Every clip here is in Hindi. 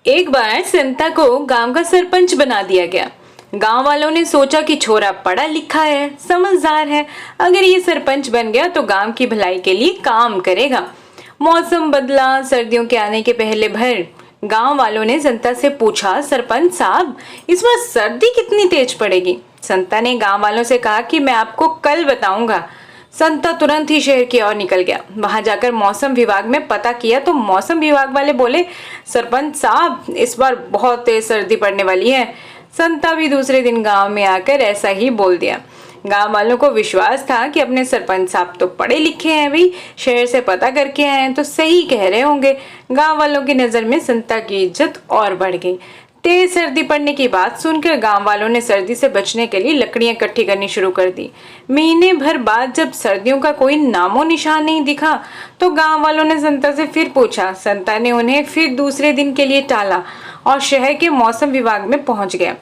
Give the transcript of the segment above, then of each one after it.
एक बार संता को गांव का सरपंच बना दिया गया। गांव वालों ने सोचा कि छोरा पढ़ा लिखा है, समझदार है, अगर ये सरपंच बन गया तो गांव की भलाई के लिए काम करेगा। मौसम बदला, सर्दियों के आने के पहले भर गांव वालों ने संता से पूछा, सरपंच साहब इस बार सर्दी कितनी तेज पड़ेगी? संता ने गांव वालों से कहा कि मैं आपको कल बताऊंगा। संता तुरंत ही शहर की ओर निकल गया। वहां जाकर मौसम विभाग में पता किया तो मौसम विभाग वाले बोले, सरपंच साहब इस बार बहुत तेज सर्दी पड़ने वाली है। संता भी दूसरे दिन गांव में आकर ऐसा ही बोल दिया। गांव वालों को विश्वास था कि अपने सरपंच साहब तो पढ़े लिखे हैं, भाई शहर से पता करके आए हैं तो सही कह रहे होंगे। गांव वालों की नजर में संता की इज्जत और बढ़ गई। तेज सर्दी पड़ने की बात सुनकर गांव वालों ने सर्दी से बचने के लिए लकड़ियां इकट्ठी करनी शुरू कर दी। महीने भर बाद जब सर्दियों का कोई नामो निशान नहीं दिखा तो गांव वालों ने संता से फिर पूछा। संता ने उन्हें फिर दूसरे दिन के लिए टाला और शहर के मौसम विभाग में पहुंच गया।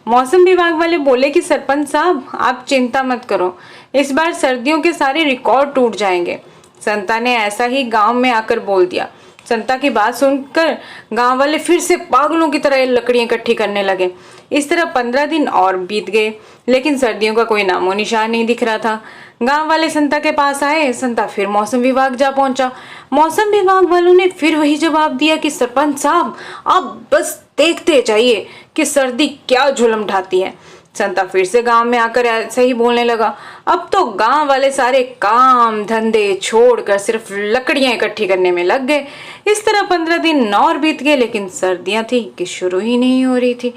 मौसम विभाग वाले बोले कि सरपंच साहब आप चिंता मत करो, इस बार सर्दियों के सारे रिकॉर्ड टूट जाएंगे। संता ने ऐसा ही गांव में आकर बोल दिया। संता की बात सुनकर गांव वाले फिर से पागलों की तरह लकड़ियां इकट्ठी करने लगे। इस तरह 15 दिन और बीत गए, लेकिन सर्दियों का कोई नामो निशान नहीं दिख रहा था। गांव वाले संता के पास आए। संता फिर मौसम विभाग जा पहुंचा। मौसम विभाग वालों ने फिर वही जवाब दिया कि सरपंच साहब आप बस देखते जाइए कि सर्दी क्या जुल्म ढाती है। संता फिर से गांव में आकर ऐसे ही बोलने लगा। अब तो गांव वाले सारे काम धंधे छोड़कर सिर्फ लकड़ियां इकट्ठी करने में लग गए। इस तरह 15 दिन और बीत गए, लेकिन सर्दियां थी कि शुरू ही नहीं हो रही थी।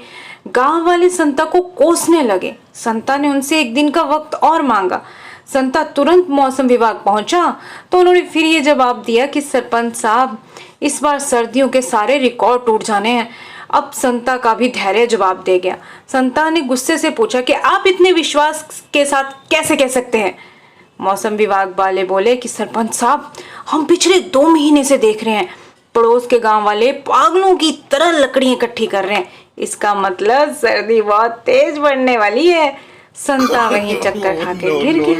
गांव वाले संता को कोसने लगे। संता ने उनसे एक दिन का वक्त और मांगा। संता तुरंत मौसम विभाग पहुंचा तो उन्होंने फिर ये जवाब दिया कि सरपंच साहब इस बार सर्दियों के सारे रिकॉर्ड टूट जाने हैं। अब संता का भी धैर्य जवाब दे गया। संता ने गुस्से से पूछा कि आप इतने विश्वास के साथ कैसे कह सकते हैं? मौसम विभाग वाले बोले कि सरपंच साहब हम पिछले 2 महीने से देख रहे हैं पड़ोस के गांव वाले पागलों की तरह लकड़ियां इकट्ठी कर रहे हैं। इसका मतलब सर्दी बहुत तेज बढ़ने वाली है। संता वहीं चक्कर खा के गिर गया।